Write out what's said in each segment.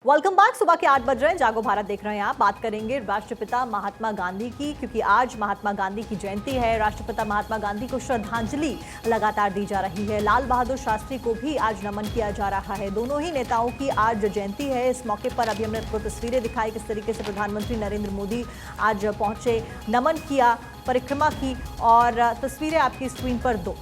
Welcome back. सुबह के 8 बज रहे हैं, जागो भारत देख रहे हैं आप। बात करेंगे राष्ट्रपिता महात्मा गांधी की, क्योंकि आज महात्मा गांधी की जयंती है। राष्ट्रपिता महात्मा गांधी को श्रद्धांजलि लगातार दी जा रही है। लाल बहादुर शास्त्री को भी आज नमन किया जा रहा है। दोनों ही नेताओं की आज जयंती है। इस मौके पर अभी हमने आपको तस्वीरें दिखाई किस तरीके से प्रधानमंत्री नरेंद्र मोदी आज पहुंचे, नमन किया, परिक्रमा की, और तस्वीरें आपकी स्क्रीन पर दो।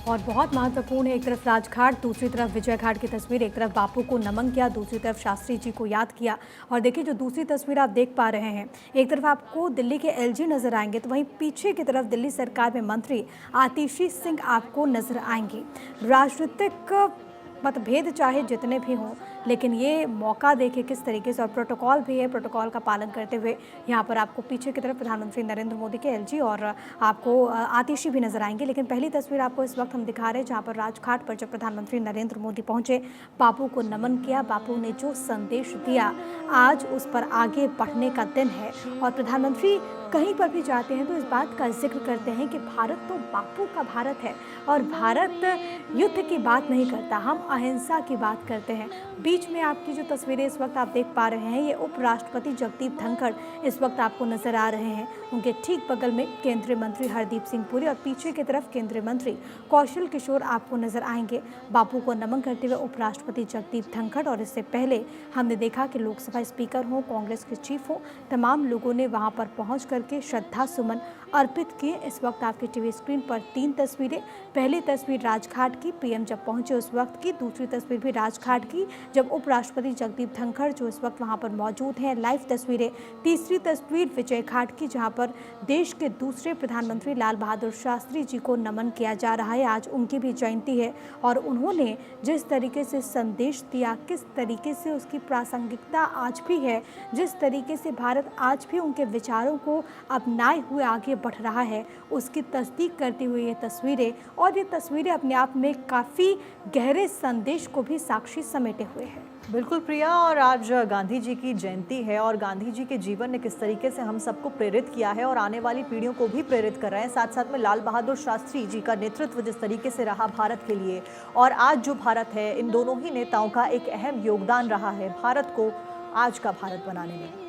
और बहुत महत्वपूर्ण है, एक तरफ राजघाट, दूसरी तरफ विजय घाट की तस्वीर। एक तरफ बापू को नमन किया, दूसरी तरफ शास्त्री जी को याद किया। और देखिए जो दूसरी तस्वीर आप देख पा रहे हैं, एक तरफ आपको दिल्ली के एलजी नजर आएंगे, तो वहीं पीछे की तरफ दिल्ली सरकार में मंत्री आतिशी सिंह आपको नजर आएंगी। राजनीतिक मतभेद चाहे जितने भी हों, लेकिन ये मौका देखे किस तरीके से, और प्रोटोकॉल भी है, प्रोटोकॉल का पालन करते हुए यहाँ पर आपको पीछे की तरफ प्रधानमंत्री नरेंद्र मोदी के एलजी और आपको आतिशी भी नजर आएंगे। लेकिन पहली तस्वीर आपको इस वक्त हम दिखा रहे हैं जहाँ पर राजघाट पर जब प्रधानमंत्री नरेंद्र मोदी पहुँचे, बापू को नमन किया। बापू ने जो संदेश दिया, आज उस पर आगे बढ़ने का दिन है। और प्रधानमंत्री कहीं पर भी जाते हैं तो इस बात का जिक्र करते हैं कि भारत तो बापू का भारत है, और भारत युद्ध की बात नहीं करता, हम अहिंसा की बात करते हैं। बीच में आपकी जो तस्वीरें इस वक्त आप देख पा रहे हैं, ये उपराष्ट्रपति जगदीप धनखड़ इस वक्त आपको नजर आ रहे हैं। उनके ठीक बगल में केंद्रीय मंत्री हरदीप सिंह पुरी, और पीछे की तरफ केंद्रीय मंत्री कौशल किशोर आपको नजर आएंगे बापू को नमन करते हुए, उपराष्ट्रपति जगदीप धनखड़। और इससे पहले हमने देखा कि लोकसभा स्पीकर हो, कांग्रेस के चीफ हो, तमाम लोगों ने वहां पर पहुंच करके श्रद्धा सुमन अर्पित किए। इस वक्त आपके टीवी स्क्रीन पर 3 तस्वीरें, पहली तस्वीर राजघाट की, पीएम जब पहुंचे उस वक्त की, दूसरी तस्वीर भी राजघाट की जब उपराष्ट्रपति जगदीप धनखड़ जो इस वक्त वहां पर मौजूद हैं, लाइव तस्वीरें, तीसरी तस्वीर विजय घाट की जहां पर देश के दूसरे प्रधानमंत्री लाल बहादुर शास्त्री जी को नमन किया जा रहा है। आज उनकी भी जयंती है और उन्होंने जिस तरीके से संदेश दिया, किस तरीके से उसकी प्रासंगिकता आज भी है, जिस तरीके से भारत आज भी उनके विचारों को अपनाए हुए आगे बढ़ रहा है, उसकी तस्दीक करती हुई ये तस्वीरें, और ये तस्वीरें अपने आप में काफ़ी गहरे संदेश को भी साक्षी समेटे हुए हैं। बिल्कुल प्रिया, और आज गांधी जी की जयंती है और गांधी जी के जीवन ने किस तरीके से हम सबको प्रेरित किया है और आने वाली पीढ़ियों को भी प्रेरित कर रहे हैं। साथ साथ में लाल बहादुर शास्त्री जी का नेतृत्व जिस तरीके से रहा भारत के लिए, और आज जो भारत है, इन दोनों ही नेताओं का एक अहम योगदान रहा है भारत को आज का भारत बनाने में।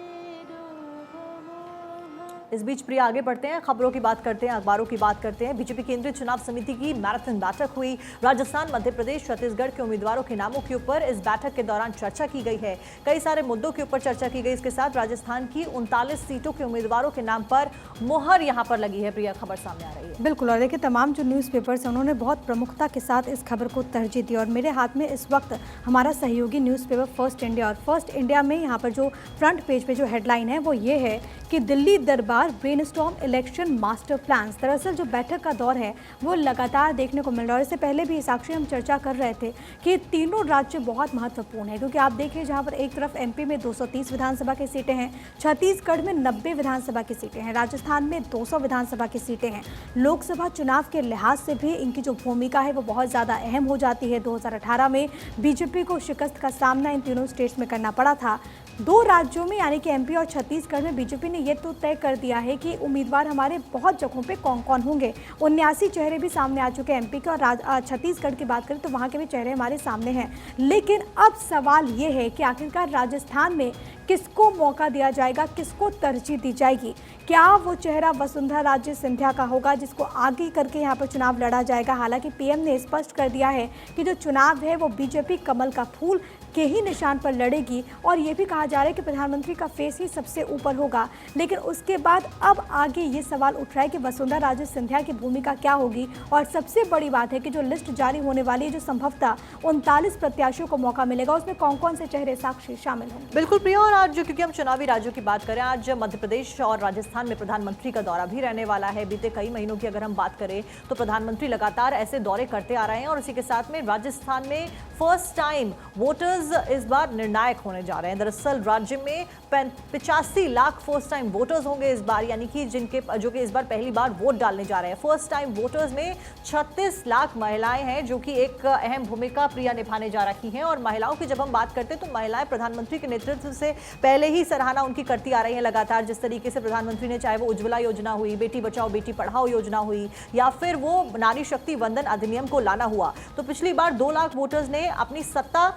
इस बीच प्रिया आगे बढ़ते हैं, खबरों की बात करते हैं, अखबारों की बात करते हैं। बीजेपी केंद्रीय चुनाव समिति की मैराथन बैठक हुई। राजस्थान, मध्य प्रदेश, छत्तीसगढ़ के उम्मीदवारों के नामों के ऊपर इस बैठक के दौरान चर्चा की गई है। कई सारे मुद्दों के ऊपर चर्चा की गई। इसके साथ राजस्थान की 39 सीटों के उम्मीदवारों के नाम पर मुहर यहाँ पर लगी है। प्रिया, खबर सामने आ रही है। बिल्कुल, और देखिए तमाम जो न्यूज़पेपर्स हैं उन्होंने बहुत प्रमुखता के साथ इस खबर को तरजीह दी, और मेरे हाथ में इस वक्त हमारा सहयोगी न्यूज़पेपर फर्स्ट इंडिया, और फर्स्ट इंडिया में यहाँ पर जो फ्रंट पेज पे जो हेडलाइन है वो ये है कि दिल्ली दरबार ब्रेनस्टॉर्म इलेक्शन मास्टर प्लान्स। दरअसल जो बैठक का दौर है वो लगातार देखने को मिल रहा है। इससे पहले भी साक्षी हम चर्चा कर रहे थे कि तीनों राज्य बहुत महत्वपूर्ण है, क्योंकि आप देखिए जहाँ पर एक तरफ एमपी में 230 विधानसभा की सीटें हैं, छत्तीसगढ़ में 90 विधानसभा की सीटें हैं, राजस्थान में 200 विधानसभा की सीटें हैं। लोकसभा चुनाव के लिहाज से भी इनकी जो भूमिका है वो बहुत ज़्यादा अहम हो जाती है। 2018 में बीजेपी को शिकस्त का सामना इन तीनों स्टेट्स में करना पड़ा था। 2 राज्यों में यानी कि एमपी और छत्तीसगढ़ में बीजेपी ने ये तो तय कर दिया है कि उम्मीदवार हमारे बहुत जगहों पे कौन कौन होंगे। 79 चेहरे भी सामने आ चुके हैं एमपी के, और छत्तीसगढ़ की बात करें तो वहाँ के भी चेहरे हमारे सामने हैं। लेकिन अब सवाल ये है कि आखिरकार राजस्थान में किसको मौका दिया जाएगा, किसको तरजीह दी जाएगी। क्या वो चेहरा वसुंधरा राजे सिंधिया का होगा जिसको आगे करके यहाँ पर चुनाव लड़ा जाएगा। हालांकि पीएम ने स्पष्ट कर दिया है कि जो चुनाव है वो बीजेपी कमल का फूल के ही निशान पर लड़ेगी, और ये भी कहा जा रहा है कि प्रधानमंत्री का फेस ही सबसे ऊपर होगा। लेकिन उसके बाद अब आगे ये सवाल उठ रहा है कि वसुंधरा राजे सिंधिया की भूमिका क्या होगी। और सबसे बड़ी बात है कि जो लिस्ट जारी होने वाली है, जो संभवतः 39 प्रत्याशियों को मौका मिलेगा, उसमें कौन कौन से चेहरे साक्षी शामिल होंगे। बिल्कुल प्रिया, और आज क्योंकि हम चुनावी राज्यों की बात करें, आज मध्य प्रदेश और राजस्थान में प्रधानमंत्री का दौरा भी रहने वाला है। बीते कई महीनों की अगर हम बात करें तो प्रधानमंत्री लगातार ऐसे दौरे करते आ रहे हैं, और इसी के साथ में राजस्थान में फर्स्ट टाइम वोटर्स इस बार निर्णायक होने जा रहे हैं। दरअसल राज्य में 85 लाख फर्स्ट टाइम वोटर्स होंगे इस बार, यानी कि जो कि इस बार पहली बार वोट डालने जा रहे हैं। फर्स्ट टाइम वोटर्स में 36 लाख महिलाएं हैं, जो कि एक अहम भूमिका प्रिया निभाने जा रही हैं। और महिलाओं की जब हम बात करते हैं तो महिलाएं प्रधानमंत्री के नेतृत्व से पहले ही सराहना उनकी करती आ रही है लगातार। जिस तरीके से प्रधानमंत्री ने, चाहे वो उज्ज्वला योजना हुई, बेटी बचाओ बेटी पढ़ाओ योजना हुई, या फिर वो नारी शक्ति वंदन अधिनियम को लाना हुआ, तो पिछली बार 2 लाख वोटर्स ने अपनी सत्ता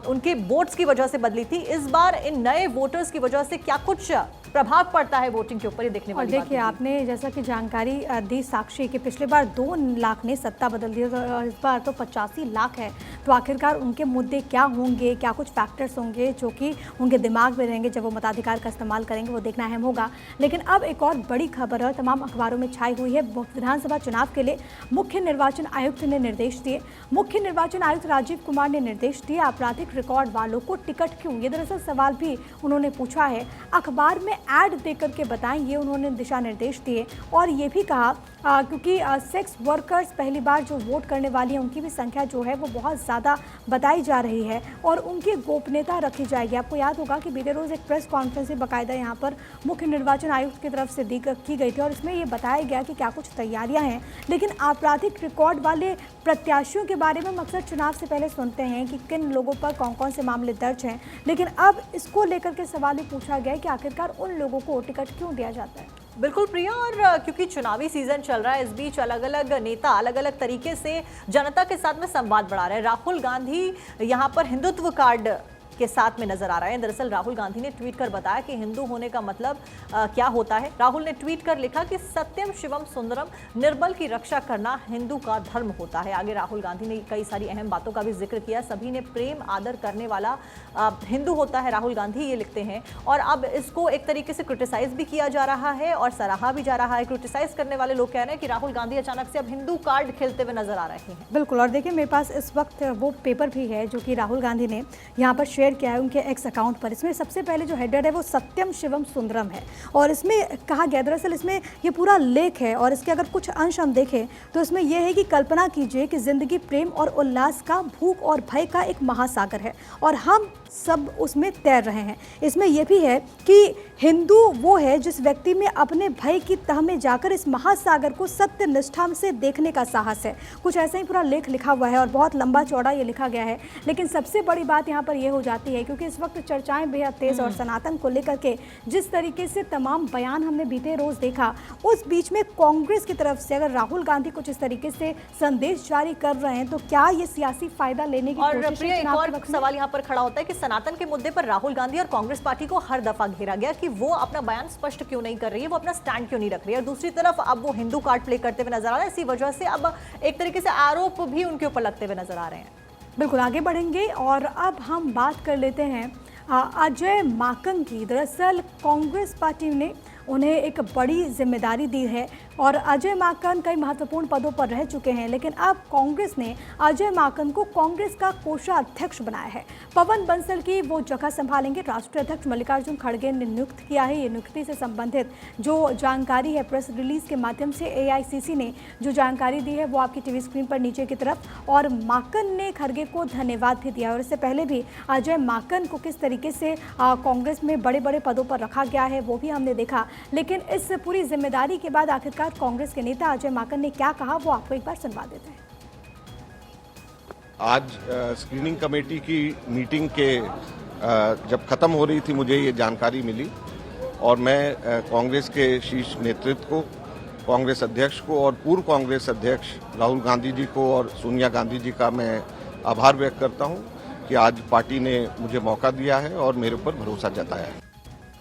उनके वोट्स की वजह से बदली थी। इस बार इन नए वोटर्स की वजह से क्या कुछ प्रभाव पड़ता है वोटिंग के ऊपर, ये देखने वाली बात देखिए, आपने जैसा कि जानकारी दी साक्षी कि पिछले बार 2 लाख ने सत्ता बदल दी, तो इस बार तो 85 लाख है। तो आखिरकार उनके मुद्दे क्या होंगे, क्या कुछ फैक्टर्स होंगे जो कि उनके दिमाग में रहेंगे जब वो मताधिकार का इस्तेमाल करेंगे, वो देखना अहम होगा। लेकिन अब एक और बड़ी खबर है, तमाम अखबारों में छाई हुई है। विधानसभा चुनाव के लिए मुख्य निर्वाचन आयुक्त ने निर्देश दिए। मुख्य निर्वाचन आयुक्त राजीव कुमार ने निर्देश दिए आपराधिक रिकॉर्ड वालों को टिकट क्यों, ये दरअसल सवाल भी उन्होंने पूछा है। अखबार में ऐड देकर के बताएं, ये उन्होंने दिशा निर्देश दिए। और ये भी कहा क्योंकि सेक्स वर्कर्स पहली बार जो वोट करने वाली हैं, उनकी भी संख्या जो है वो बहुत ज़्यादा बताई जा रही है और उनकी गोपनीयता रखी जाएगी। आपको याद होगा कि बीते रोज़ एक प्रेस कॉन्फ्रेंस बाकायदा यहाँ पर मुख्य निर्वाचन आयुक्त की तरफ से की गई थी और इसमें ये बताया गया कि क्या कुछ तैयारियां हैं। लेकिन आपराधिक रिकॉर्ड वाले प्रत्याशियों के बारे में हम अक्सर चुनाव से पहले सुनते हैं कि किन लोगों पर कौन कौन से मामले दर्ज हैं, लेकिन अब इसको लेकर के सवाल ही पूछा गया है कि आखिरकार उन लोगों को टिकट क्यों दिया जाता है। बिल्कुल प्रिया, और क्योंकि चुनावी सीजन चल रहा है, इस बीच अलग अलग नेता अलग अलग तरीके से जनता के साथ में संवाद बढ़ा रहे हैं। राहुल गांधी यहाँ पर हिंदुत्व कार्ड के साथ में नजर आ रहे हैं। दरअसल राहुल गांधी ने ट्वीट कर बताया कि हिंदू होने का मतलब क्या होता है। राहुल ने ट्वीट कर लिखा कि सत्यम शिवम सुंदरम, निर्बल की रक्षा करना हिंदू का धर्म होता है। आगे राहुल गांधी ने कई सारी अहम बातों का भी जिक्र किया। सभी ने प्रेम आदर करने वाला हिंदू होता है, राहुल गांधी ये लिखते हैं। और अब इसको एक तरीके से क्रिटिसाइज भी किया जा रहा है और सराहा भी जा रहा है। क्रिटिसाइज करने वाले लोग कह रहे हैं कि राहुल गांधी अचानक से अब हिंदू कार्ड खेलते हुए नजर आ रहे हैं। बिल्कुल, और देखिए मेरे पास इस वक्त वो पेपर भी है जो कि राहुल गांधी ने यहाँ पर शेयर किया है उनके एक्स अकाउंट पर। इसमें सबसे पहले जो हेडर है वो सत्यम शिवम सुंदरम है और इसमें कहा गया, दरअसल इसमें ये पूरा लेख है और इसके अगर कुछ अंश हम देखें तो इसमें यह है कि कल्पना कीजिए कि जिंदगी प्रेम और उल्लास का, भूख और भय का एक महासागर है और हम सब उसमें तैर रहे हैं। इसमें यह भी है कि हिंदू वो है जिस व्यक्ति में अपने भय की तह में जाकर इस महासागर को सत्य निष्ठा से देखने का साहस है। कुछ ऐसा ही पूरा लेख लिखा हुआ है और बहुत लंबा चौड़ा ये लिखा गया है। लेकिन सबसे बड़ी बात यहाँ पर यह हो जाती है क्योंकि इस वक्त चर्चाएं बेहद तेज और सनातन को लेकर के जिस तरीके से तमाम बयान हमने बीते रोज देखा, उस बीच में कांग्रेस की तरफ से अगर राहुल गांधी कुछ इस तरीके से संदेश जारी कर रहे हैं तो क्या ये सियासी फायदा लेने की कोशिश है? एक और सवाल यहाँ पर खड़ा होता है कि सनातन के मुद्दे पर राहुल गांधी और कांग्रेस पार्टी को हर दफा घेरा गया कि वो अपना बयान स्पष्ट क्यों नहीं कर रही है, वो अपना स्टैंड क्यों नहीं रख रही है। और दूसरी तरफ अब वो हिंदू कार्ड प्ले करते हुए नजर आ रहा है। इसी वजह से अब एक तरीके से आरोप भी उनके ऊपर लगते हुए नजर आ रहे हैं। बिल्कुल, आगे बढ़ेंगे और अब हम बात कर लेते हैं अजय माकन की। दरअसल कांग्रेस पार्टी ने उन्हें एक बड़ी जिम्मेदारी दी है और अजय माकन कई महत्वपूर्ण पदों पर रह चुके हैं, लेकिन अब कांग्रेस ने अजय माकन को कांग्रेस का कोषाध्यक्ष बनाया है। पवन बंसल की वो जगह संभालेंगे। राष्ट्रीय अध्यक्ष मल्लिकार्जुन खड़गे ने नियुक्त किया है। ये नियुक्ति से संबंधित जो जानकारी है प्रेस रिलीज के माध्यम से एआईसीसी ने जो जानकारी दी है वो आपकी टीवी स्क्रीन पर नीचे की तरफ। और माकन ने खड़गे को धन्यवाद भी दिया और इससे पहले भी अजय माकन को किस तरीके से कांग्रेस में बड़े बड़े पदों पर रखा गया है वो भी हमने देखा। लेकिन इस पूरी जिम्मेदारी के बाद आखिरकार कांग्रेस के नेता अजय माकन ने क्या कहा वो आपको एक बार सुनवा देते हैं। आज स्क्रीनिंग कमेटी की मीटिंग के जब खत्म हो रही थी मुझे ये जानकारी मिली और मैं कांग्रेस के शीर्ष नेतृत्व को, कांग्रेस अध्यक्ष को और पूर्व कांग्रेस अध्यक्ष राहुल गांधी जी को और सोनिया गांधी जी का मैं आभार व्यक्त करता हूं कि आज पार्टी ने मुझे मौका दिया है और मेरे ऊपर भरोसा जताया है।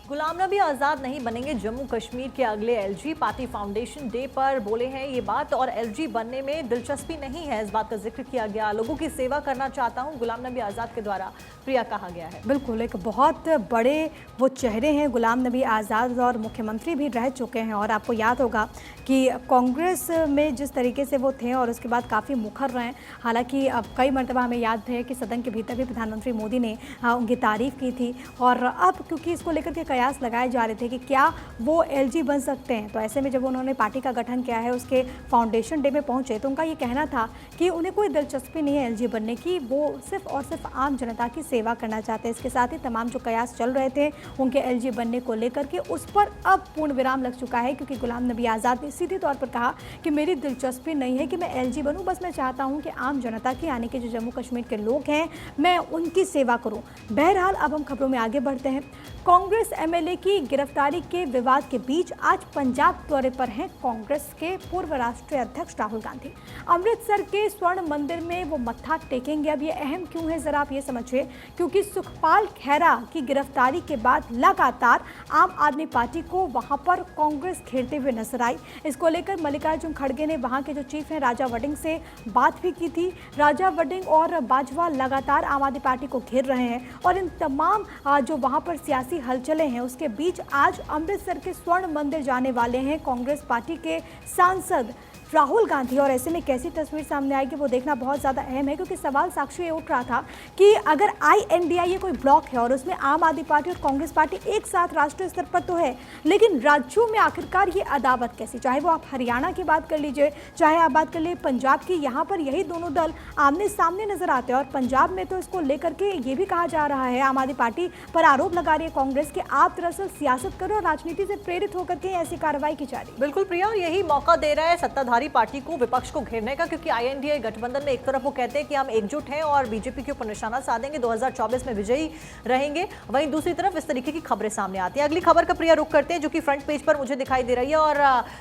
गुलाम नबी आज़ाद नहीं बनेंगे जम्मू कश्मीर के अगले एलजी। पार्टी फाउंडेशन डे पर बोले हैं ये बात और एलजी बनने में दिलचस्पी नहीं है, इस बात का जिक्र किया गया। लोगों की सेवा करना चाहता हूं, गुलाम नबी आज़ाद के द्वारा प्रिया कहा गया है। बिल्कुल, एक बहुत बड़े वो चेहरे हैं गुलाम नबी आज़ाद और मुख्यमंत्री भी रह चुके हैं और आपको याद होगा कि कांग्रेस में जिस तरीके से वो थे और उसके बाद काफ़ी मुखर रहे हैं। हालांकि अब कई मरतबा हमें याद है कि सदन के भीतर भी प्रधानमंत्री मोदी ने उनकी तारीफ़ की थी और अब क्योंकि इसको लेकर के कयास लगाए जा रहे थे कि क्या वो एलजी बन सकते हैं, तो ऐसे में जब उन्होंने पार्टी का गठन किया है उसके फाउंडेशन डे में पहुंचे तो उनका ये कहना था कि उन्हें कोई दिलचस्पी नहीं है एलजी बनने की, वो सिर्फ और सिर्फ आम जनता की सेवा करना चाहते हैं। इसके साथ ही तमाम जो कयास चल रहे थे उनके एलजी बनने को लेकर के उस पर अब पूर्ण विराम लग चुका है क्योंकि गुलाम नबी आज़ाद ने सीधे तौर पर कहा कि मेरी दिलचस्पी नहीं है कि मैं एलजी बनूं, बस मैं चाहता हूं कि आम जनता की यानी कि जो जम्मू कश्मीर के लोग हैं मैं उनकी सेवा करूं। बहरहाल अब हम खबरों में आगे बढ़ते हैं। कांग्रेस एमएलए की गिरफ्तारी के विवाद के बीच आज पंजाब दौरे पर हैं कांग्रेस के पूर्व राष्ट्रीय अध्यक्ष राहुल गांधी। अमृतसर के स्वर्ण मंदिर में वो मत्था टेकेंगे। अब ये अहम क्यों है, जरा आप ये समझिए, क्योंकि सुखपाल खैरा की गिरफ्तारी के बाद लगातार आम आदमी पार्टी को वहां पर कांग्रेस घेरते हुए नजर आई। इसको लेकर मल्लिकार्जुन खड़गे ने वहां के जो चीफ हैं राजा वडिंग से बात भी की थी। राजा वडिंग और बाजवा लगातार आम आदमी पार्टी को घेर रहे हैं और इन तमाम जो वहां पर सियासी हलचलें हैं उसके बीच आज अमृतसर के स्वर्ण मंदिर जाने वाले हैं कांग्रेस पार्टी के सांसद राहुल गांधी। और ऐसे में कैसी तस्वीर सामने आएगी वो देखना बहुत ज़्यादा अहम है, क्योंकि सवाल साक्षी ये उठ रहा था कि अगर INDIA कोई ब्लॉक है और उसमें आम आदमी पार्टी और कांग्रेस पार्टी एक साथ राष्ट्रीय स्तर पर तो है, लेकिन राज्यों में आखिरकार ये अदावत कैसी, चाहे वो आप हरियाणा की बात कर लीजिए, चाहे आप बात कर लीजिए पंजाब की, यहाँ पर यही दोनों दल आमने सामने नजर आते हैं। और पंजाब में तो इसको लेकर के ये भी कहा जा रहा है, आम आदमी पार्टी पर आरोप लगा रही है कांग्रेस के, आप दरअसल सियासत करो और राजनीति से प्रेरित होकर के ऐसी कार्रवाई की जा रही है। बिल्कुल प्रिया, और यही मौका दे रहा है सत्ताधारी पार्टी को विपक्ष को घेरने का, क्योंकि INDIA गठबंधन में एक तरफ वो कहते हैं कि हम एकजुट हैं और बीजेपी के ऊपर निशाना साधेंगे, 2024 में विजयी रहेंगे, वहीं दूसरी तरफ इस तरीके की खबरें सामने आती हैं। अगली खबर का प्रिया रुख करते हैं जो कि फ्रंट पेज पर मुझे दिखाई दे रही है और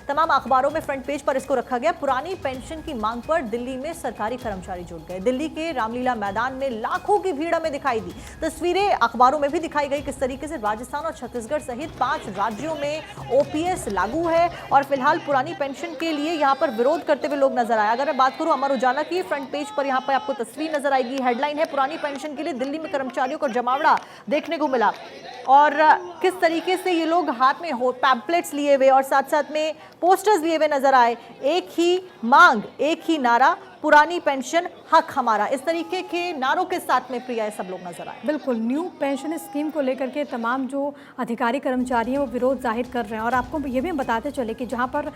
तमाम अखबारों में फ्रंट पेज पर इसको रखा गया। पुरानी पेंशन की मांग पर दिल्ली में सरकारी कर्मचारी जुट गए। दिल्ली के रामलीला मैदान में लाखों की भीड़ हमें दिखाई दी। तस्वीरें अखबारों में भी दिखाई गई किस तरीके से राजस्थान और छत्तीसगढ़ सहित 5 राज्यों में OPS लागू है और फिलहाल पुरानी पेंशन के लिए यहाँ पर विरोध करते हुए लोग नजर आए। अगर मैं बात करूं अमर उजाला की, फ्रंट पेज पर यहाँ पर आपको तस्वीर नजर आएगी। हेडलाइन है पुरानी पेंशन के लिए दिल्ली में कर्मचारियों को जमावड़ा देखने को मिला और किस तरीके से ये लोग हाथ में पैम्पलेट्स लिए हुए और साथ साथ में पोस्टर्स लिए हुए नजर आए। एक ही मांग, एक ही नारा, पुरानी पेंशन हक हमारा, इस तरीके के नारों के साथ में प्रिया सब लोग नजर आए। बिल्कुल, न्यू पेंशन स्कीम को लेकर के तमाम जो अधिकारी कर्मचारी हैं वो विरोध जाहिर कर रहे हैं। और आपको ये भी बताते चले कि जहां पर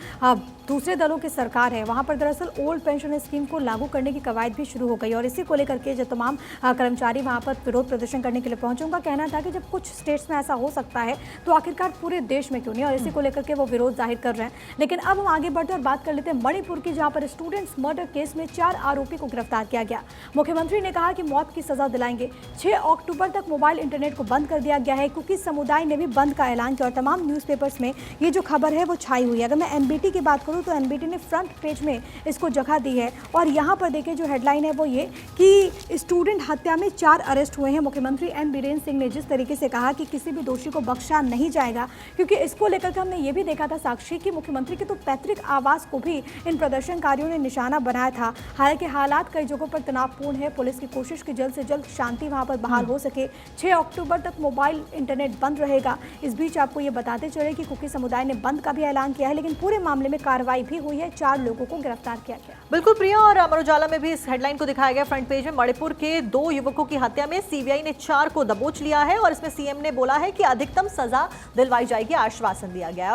दूसरे दलों की सरकार है वहां पर दरअसल ओल्ड पेंशन स्कीम को लागू करने की कवायद भी शुरू हो गई और इसी को लेकर के जो तमाम कर्मचारी वहां पर विरोध प्रदर्शन करने के लिए पहुंचे, उनका कहना था कि जब कुछ स्टेट्स में ऐसा हो सकता है तो आखिरकार पूरे देश में क्यों नहीं, और इसी को लेकर के वो विरोध जाहिर कर रहे हैं। लेकिन अब हम आगे बढ़ते और बात कर लेते हैं मणिपुर की, जहाँ पर स्टूडेंट्स मर्डर केस में 4 आरोपी को गिरफ्तार किया गया। मुख्यमंत्री ने कहा कि मौत की सजा दिलाएंगे। 6 अक्टूबर तक मोबाइल इंटरनेट को बंद कर दिया गया है, क्योंकि समुदाय ने भी बंद का ऐलान किया और तमाम न्यूज़पेपर्स में ये जो खबर है वो छाई हुई है। अगर मैं NBT की बात करूं तो NBT ने फ्रंट पेज में इसको जगह दी है और यहाँ पर देखिए जो हेडलाइन है वो ये कि स्टूडेंट हत्या में 4 अरेस्ट हुए हैं। मुख्यमंत्री N बीरेन सिंह ने जिस तरीके से कहा कि किसी भी दोषी को बख्शा नहीं जाएगा, क्योंकि इसको लेकर के हमने ये भी देखा था साक्षी कि मुख्यमंत्री के तो पैतृक आवास को भी इन प्रदर्शनकारियों ने निशाना बनाया था। हालांकि हालात कई जगहों पर तनावपूर्ण है, पुलिस की कोशिश की जल्द से जल्द शांति वहां पर बहाल हो सके। 6 अक्टूबर तक मोबाइल इंटरनेट बंद रहेगा। इस बीच आपको ये बताते चले कि कुकी समुदाय ने बंद का भी ऐलान किया है, लेकिन पूरे मामले में कार्रवाई भी हुई है, 4 लोगों को गिरफ्तार किया गया। बिल्कुल प्रिया, और अमर उजाला में भी इस हेडलाइन को दिखाया गया फ्रंट पेज में। मणिपुर के 2 युवकों की हत्या में CBI ने 4 को दबोच लिया है और इसमें CM ने बोला है कि अधिकतम सजा दिलवाई जाएगी, आश्वासन दिया गया है।